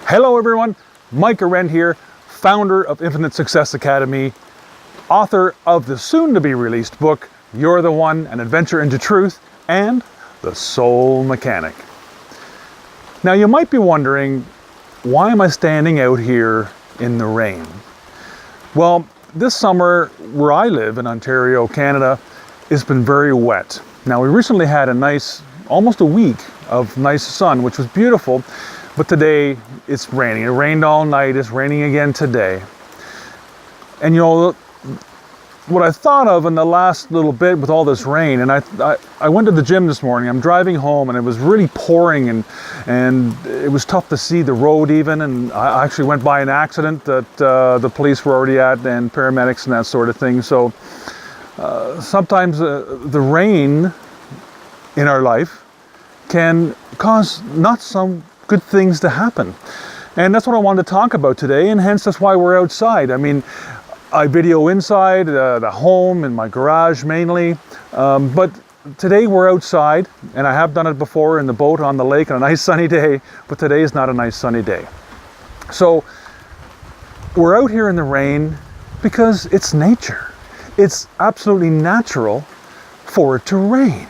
Hello everyone, Mike Arendt here, founder of Infinite Success Academy, author of the soon-to-be released book, You're the One, An Adventure into Truth, and The Soul Mechanic. Now you might be wondering, why am I standing out here in the rain? Well, this summer where I live in Ontario, Canada, it's been very wet. Now we recently had a nice, almost a week of nice sun, which was beautiful, but today it's raining. It rained all night, it's raining again today. And you know, what I thought of in the last little bit with all this rain, and I went to the gym this morning, I'm driving home and it was really pouring and it was tough to see the road even, and I actually went by an accident that the police were already at and paramedics and that sort of thing. So sometimes the rain in our life can cause not some good things to happen. And that's what I wanted to talk about today, and hence that's why we're outside. I mean, I video inside, the home, in my garage mainly, but today we're outside, and I have done it before in the boat on the lake on a nice sunny day, but today is not a nice sunny day. So we're out here in the rain because it's nature. It's absolutely natural for it to rain,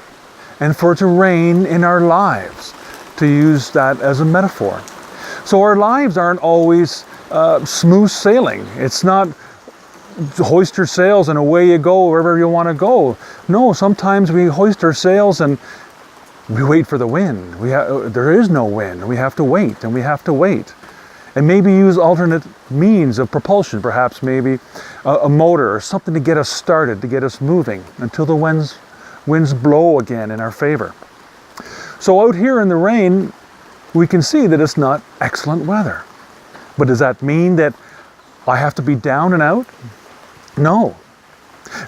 and for it to rain in our lives, to use that as a metaphor. So our lives aren't always smooth sailing. It's not hoist your sails and away you go wherever you want to go. No, sometimes we hoist our sails and we wait for the wind. There is no wind. We have to wait and we have to wait. And maybe use alternate means of propulsion, perhaps maybe a motor or something to get us started, to get us moving until the winds blow again in our favor. So out here in the rain, we can see that it's not excellent weather. But does that mean that I have to be down and out? No.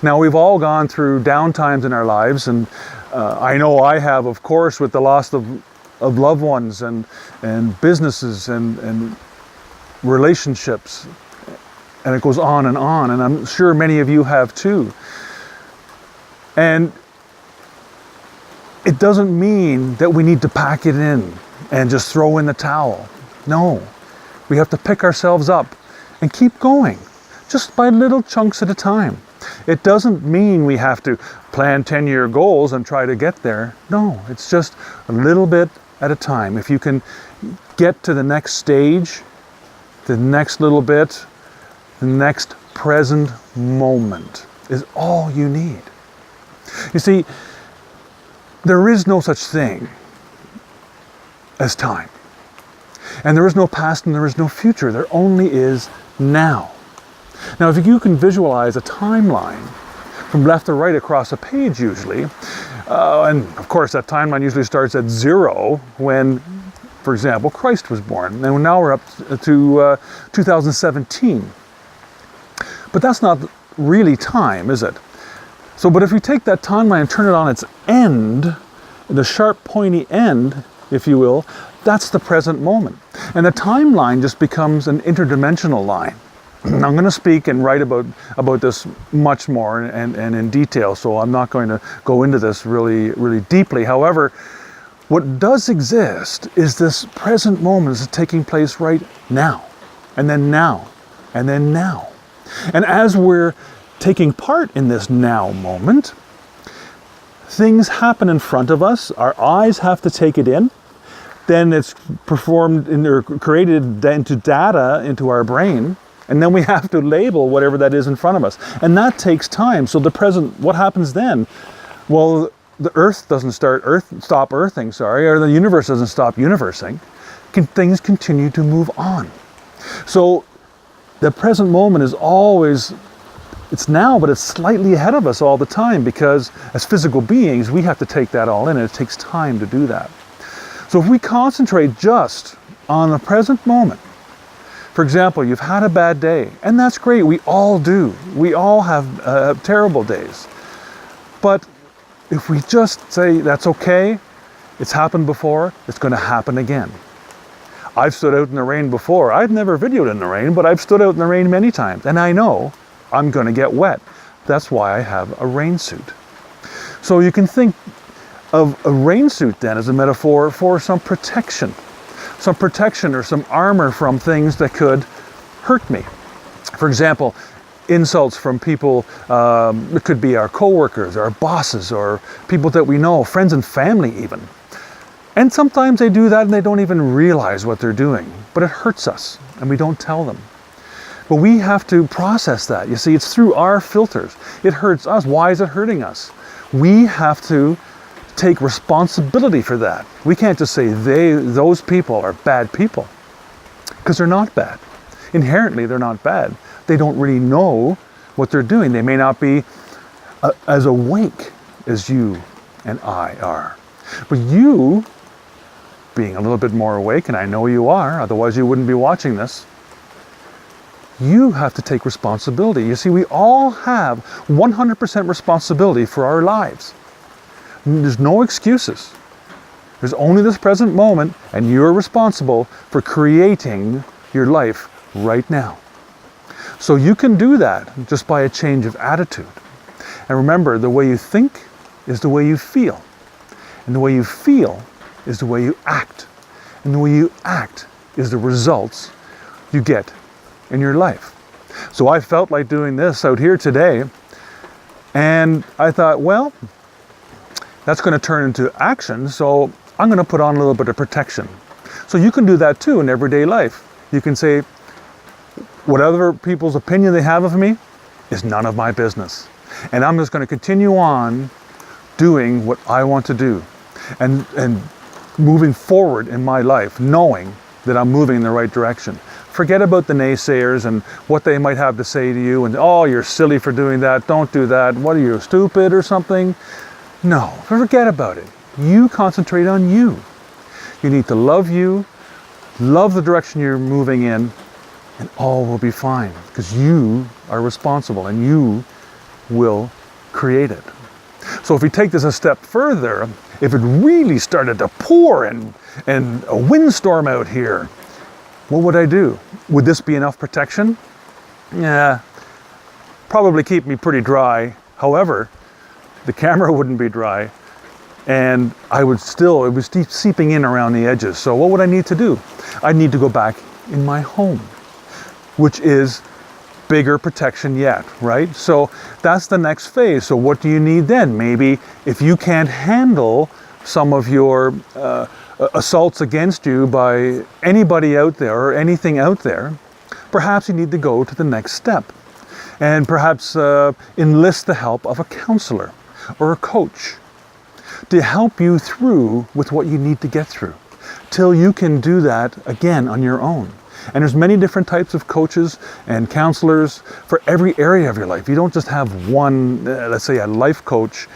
Now we've all gone through down times in our lives, and I know I have, of course, with the loss of loved ones and businesses and relationships, and it goes on, and I'm sure many of you have too. And it doesn't mean that we need to pack it in and just throw in the towel. No, we have to pick ourselves up and keep going, just by little chunks at a time. It doesn't mean we have to plan 10-year goals and try to get there. No, it's just a little bit at a time. If you can get to the next stage, the next little bit, the next present moment is all you need. You see, there is no such thing as time. And there is no past and there is no future. There only is now. Now, if you can visualize a timeline from left to right across a page usually, and of course that timeline usually starts at 0 when, for example, Christ was born. And now we're up to 2017. But that's not really time, is it? So, but if we take that timeline and turn it on its end, the sharp pointy end, if you will, that's the present moment. And the timeline just becomes an interdimensional line. I'm going to speak and write about this much more and in detail, so I'm not going to go into this really deeply. However, what does exist is this present moment is taking place right now, and then now, and then now. And as we're taking part in this now moment, things happen in front of us. Our eyes have to take it in. Then it's performed or created into data into our brain. And then we have to label whatever that is in front of us. And that takes time. So the present, what happens then? Well, the earth doesn't stop earthing, or the universe doesn't stop universing. Things continue to move on. So the present moment is always, it's now, but it's slightly ahead of us all the time, because as physical beings, we have to take that all in, and it takes time to do that. So if we concentrate just on the present moment, for example, you've had a bad day, and that's great, we all do. We all have terrible days. But if we just say, that's okay, it's happened before, it's going to happen again. I've stood out in the rain before. I've never videoed in the rain, but I've stood out in the rain many times, and I know I'm going to get wet. That's why I have a rain suit. So you can think of a rain suit then as a metaphor for some protection, some protection or some armor from things that could hurt me. For example, insults from people, it could be our coworkers, our bosses, or people that we know, friends and family even. And sometimes they do that and they don't even realize what they're doing, but it hurts us and we don't tell them. But we have to process that. You see, it's through our filters. It hurts us. Why is it hurting us? We have to take responsibility for that. We can't just say those people are bad people, because they're not bad. Inherently, they're not bad. They don't really know what they're doing. They may not be as awake as you and I are. But you, being a little bit more awake, and I know you are, otherwise you wouldn't be watching this, you have to take responsibility. You see, we all have 100% responsibility for our lives. There's no excuses. There's only this present moment, and you're responsible for creating your life right now. So you can do that just by a change of attitude. And remember, the way you think is the way you feel. And the way you feel is the way you act. And the way you act is the results you get in your life. So I felt like doing this out here today, and I thought, well, that's going to turn into action, so I'm going to put on a little bit of protection. So you can do that too in everyday life. You can say, whatever people's opinion they have of me is none of my business. And I'm just going to continue on doing what I want to do and moving forward in my life, knowing that I'm moving in the right direction. Forget about the naysayers and what they might have to say to you and, oh, you're silly for doing that, don't do that, what are you, stupid or something? No, forget about it. You concentrate on you. You need to love you, love the direction you're moving in, and all will be fine, because you are responsible and you will create it. So if we take this a step further, if it really started to pour and a windstorm out here, what would I do? Would this be enough protection? Yeah, probably keep me pretty dry. However, the camera wouldn't be dry, and it would keep seeping in around the edges. So what would I need to do? I need to go back in my home, which is bigger protection yet, right? So that's the next phase. So what do you need then? Maybe if you can't handle some of your assaults against you by anybody out there or anything out there, perhaps you need to go to the next step and perhaps enlist the help of a counselor or a coach to help you through with what you need to get through till you can do that again on your own. And there's many different types of coaches and counselors for every area of your life. You don't just have one, let's say a life coach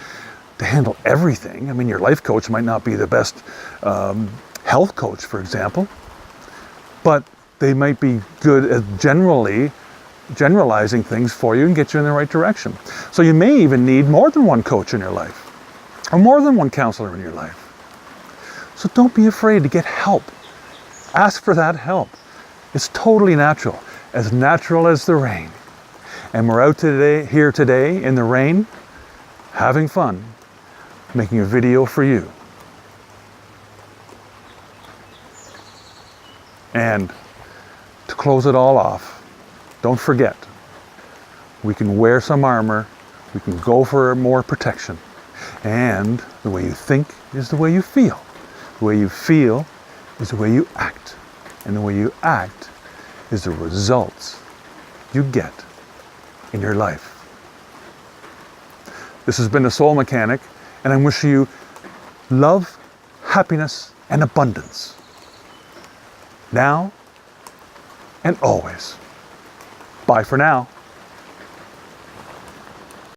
to handle everything. I mean, your life coach might not be the best health coach, for example, but they might be good at generalizing things for you and get you in the right direction. So you may even need more than one coach in your life or more than one counselor in your life. So don't be afraid to get help. Ask for that help. It's totally natural as the rain. And we're out here today in the rain, having fun, making a video for you. And to close it all off, don't forget, we can wear some armor, we can go for more protection, and the way you think is the way you feel. The way you feel is the way you act, and the way you act is the results you get in your life. This has been The Soul Mechanic, and I wish you love, happiness, and abundance, now and always. Bye for now.